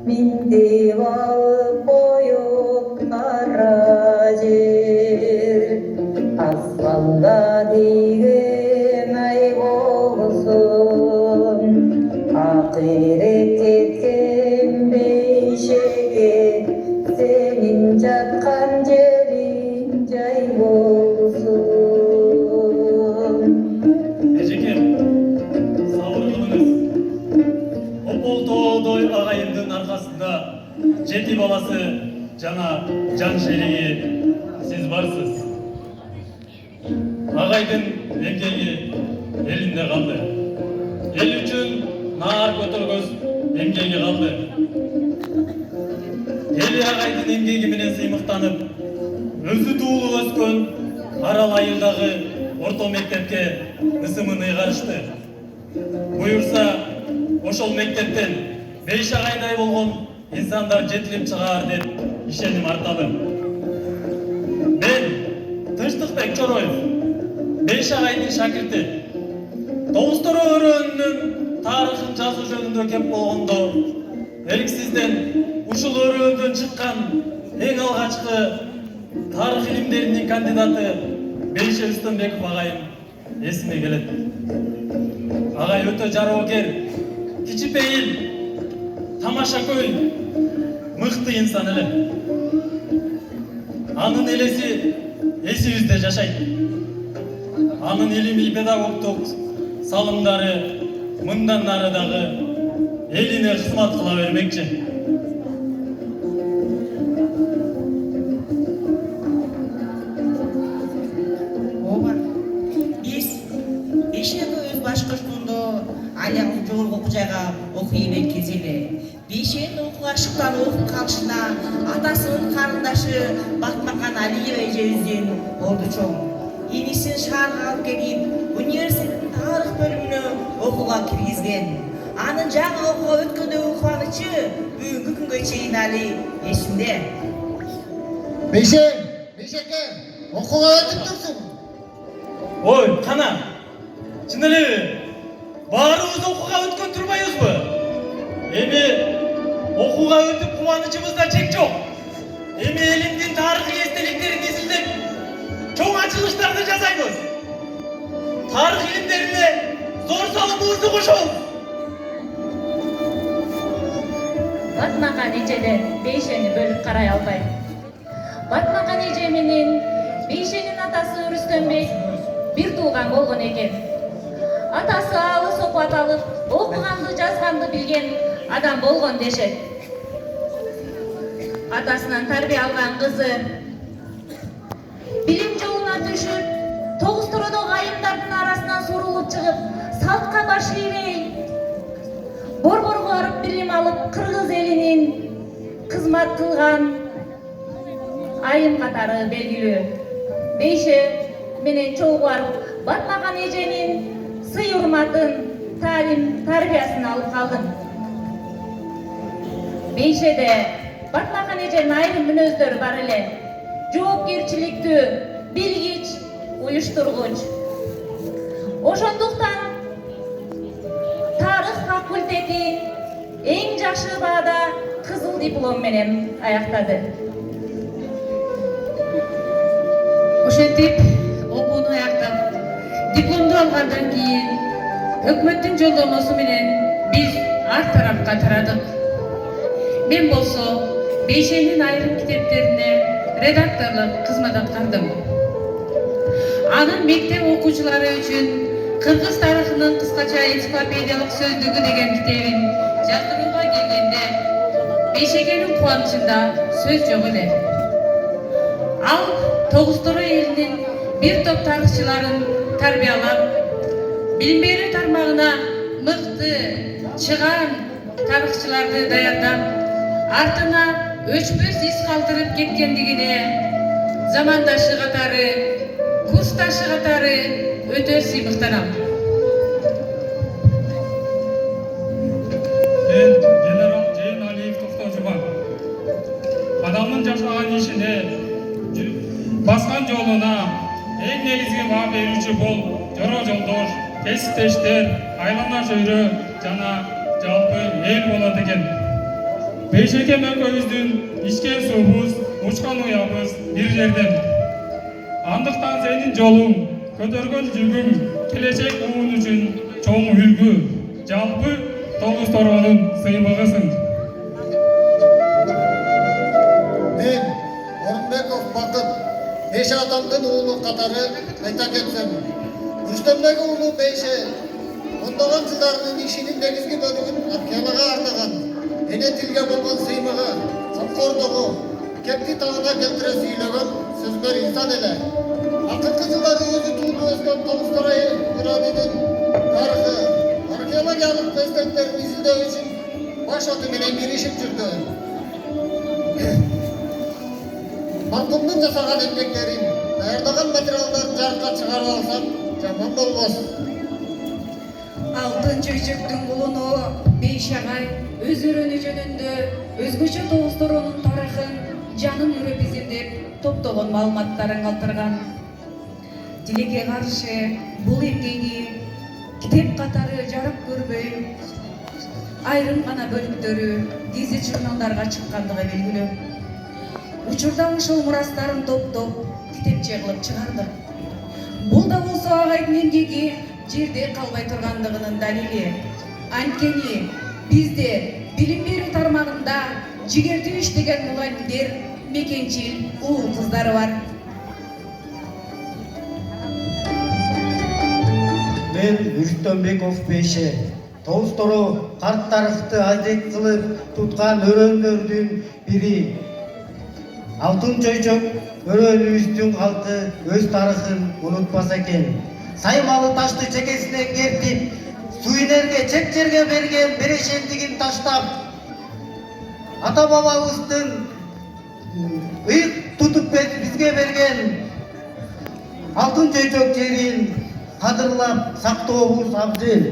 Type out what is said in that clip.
Minde bağ boyuk aracı asfalda digen ay olsun ahiret etken beşege senin çatkan yerin cay olsun. Ejeke, sağlıkınız. Opol Toğdoy ağayındın arkasında жети баласы жана жан шериги сиз барсыз. Агайдын эмгеги элинде калды. Эл үчүн наар көтөргөз эмгеги калды. Эли агайдын эмгеги менен сыймыктанып, өзү туулуп өскөн Арал айылдагы орто мектепке ысымын ыйгарышты. Буюрса, ошол мектептен 5 агайдай болгон insanlar жетилип чыгаар деп ишеним арталым. Мен Тынчтыкбек Чороев, 5 агайдын шакирти. Тогуз-тороо өрөөнүнүн тарыхын жазуу жөнүндө кеп болгондо, эрксизден ушул өрөөндөн чыккан эң алгачкы тарых илимдеринин кандидаты Бейше Рүстөмбеков агайым эсиме келет. Агай өтө жароокер, кичипейил, тамашакөй, мыкты инсан эле. Анын элеси эсибизде жашайт. Анын илимий педагогдук салымдары мындан нары дагы элине кызмат кыла бермекчи. Биз Бейшени өз Башкыртуундо аялы жогорку окуу жайга окуй беркиз эле. Бейшенин окууга шыктан окуп калышына атасынын карындашы Батмакан Алиева эжебиздин орду чоң. Инисин шаарга алып келип, университеттин тарых бөлүмүнө окууга киргизген. Анын жаңы окууга өткөндөгү кубанычы бүгүнкү күнгө чейин али эсимде. Бейшеке, окууга өтүптүрсүң. Ой, кана, чын элеби? Баарыбыз окууга өткөн турбайбызбы? Эми окууга өтүп кубанычыбызда чек жок. Эми элимдин тарыхый эстеликтерин эсилдеп, чоң ачылыштарды жасайбыз. Тарых илимдерине зор салымыбызды кошобуз. Батмакан эжелер Бейшени бөлүп карай албайт. Батмакан эже менен Бейшенин атасы Рүстөмбек бир тууган болгон экен. Атасы алыс окуп алып, окуганды жазганды билген адам болгон дешет. Атасынан тарбия алган кызы билим жолуна түшүп, Тогуз-Тородогу айымдардын арасынан сурулуп чыгып, салтка баш ийбей, Борборго барып билим алып, кыргыз элинин кызмат кылган айым катары белгилүү. Бейше менен чогуу барып, Батмакан эженин сый урматын, таалим, тарбиясын алып калдым. Бейшеде Батмакан эженин айрым мүнөздөрү бар эле. Жоопкерчиликтүү, билгич, уюштургуч. Ошондуктан тарых факультети эң жакшы баада кызыл диплом менен аяктады. Ошентип окууну аяктап, дипломду алгандан кийин өкмөттүн жолдомосу менен биз ар тарапка тарадык. Мен болсо Бейшенин айрым китептерине редакторлук кызмат аткардым. Анын мектеп окуучулары үчүн кыргыз тарыхынын кыскача энциклопедиялык сөздүгү деген китебин жаздырууга келгенде Бейшекенин кубанычында сөз жок эле. Ал Тогуз-Тороо элинин бир топ тарыхчыларын тарбиялап, билим берүү тармагына мыкты, чыгаан тарыхчыларды даярдап, артына өчпөс из калтырып кеткендигине замандашы катары, курсташы катары өтө сыймыктанам. Мен генерал Жээн Алиев Токтожубан. Адамдын жашаган ишине, баскан жолуна эң негизги баа берүүчү бул жора жолдош, кесиптештер, айлана чөйрө жана жалпы эл болот экен. Бейшеке экөөбүздүн ичкен суубуз, учкан уябыз бир жерден. Андыктан сенин жолуң, көтөргөн жүгүң келечек уун үчүн чоң үлгү, жалпы Тогуз Торонун сыймыгысың. Мен Орынбеков Бакыт, Бейше атамдын уулу катары айта кетсем. Рүстөмбек уулу Бейше ондогон жылдарынын ишинин негизги бөлүгүн археология ардаган. Эне тилге болгон сыймыгы, камкордугу, кепки тагына келтире сүйлөгөн сөзбөр инсан эле. Акыркы жылдары өзү туулуп өскөн Тогуз Торонун тарыхы, археологиялык эстектерин изилдөө үчүн баш аты менен киришип жүрдү. Маркумдун жасаган эмгектерин, даярдаган материалдарын жарыкка чыгарып алсам, жаман болбос. Алтын чөйчөктүн кулуну Бейше агай өз өрөнү жөнүндө өзгөчө Тогуз Торонун тарыхын жанын үрөп изилдеп топтогон маалыматтарын калтырган. Тилекке каршы бул эмгеги китеп катары жарык көрбөй, айрым гана бөлүктөрү гезит журналдарга чыккандыгы белгилүү. Учурда ушул мурастарын топтоп китепче кылып чыгардык. Бул да болсо агайдын эмгеги жерде калбай тургандыгынын далили. Анткени бизде билим берүү тармагында жигердүү иштеген мугалимдер, мекенчил, уул кыздары бар. Мен Рүстөмбеков Бейше. Тогуз Торо карт тарыхты адет кылып туткан өрөөнөрдүн бири. Алтын чөйчөк өрөөнүбүздүн калкы өз тарыхын унутпаса экен. Саймалы ташты чекесине кертип, суинерге чек жерге берген берешендигин таштап, ата бабабыздын ыйык тутуп бизге берген алтын чөйчөк жерин кадырлап сактообуз абзел.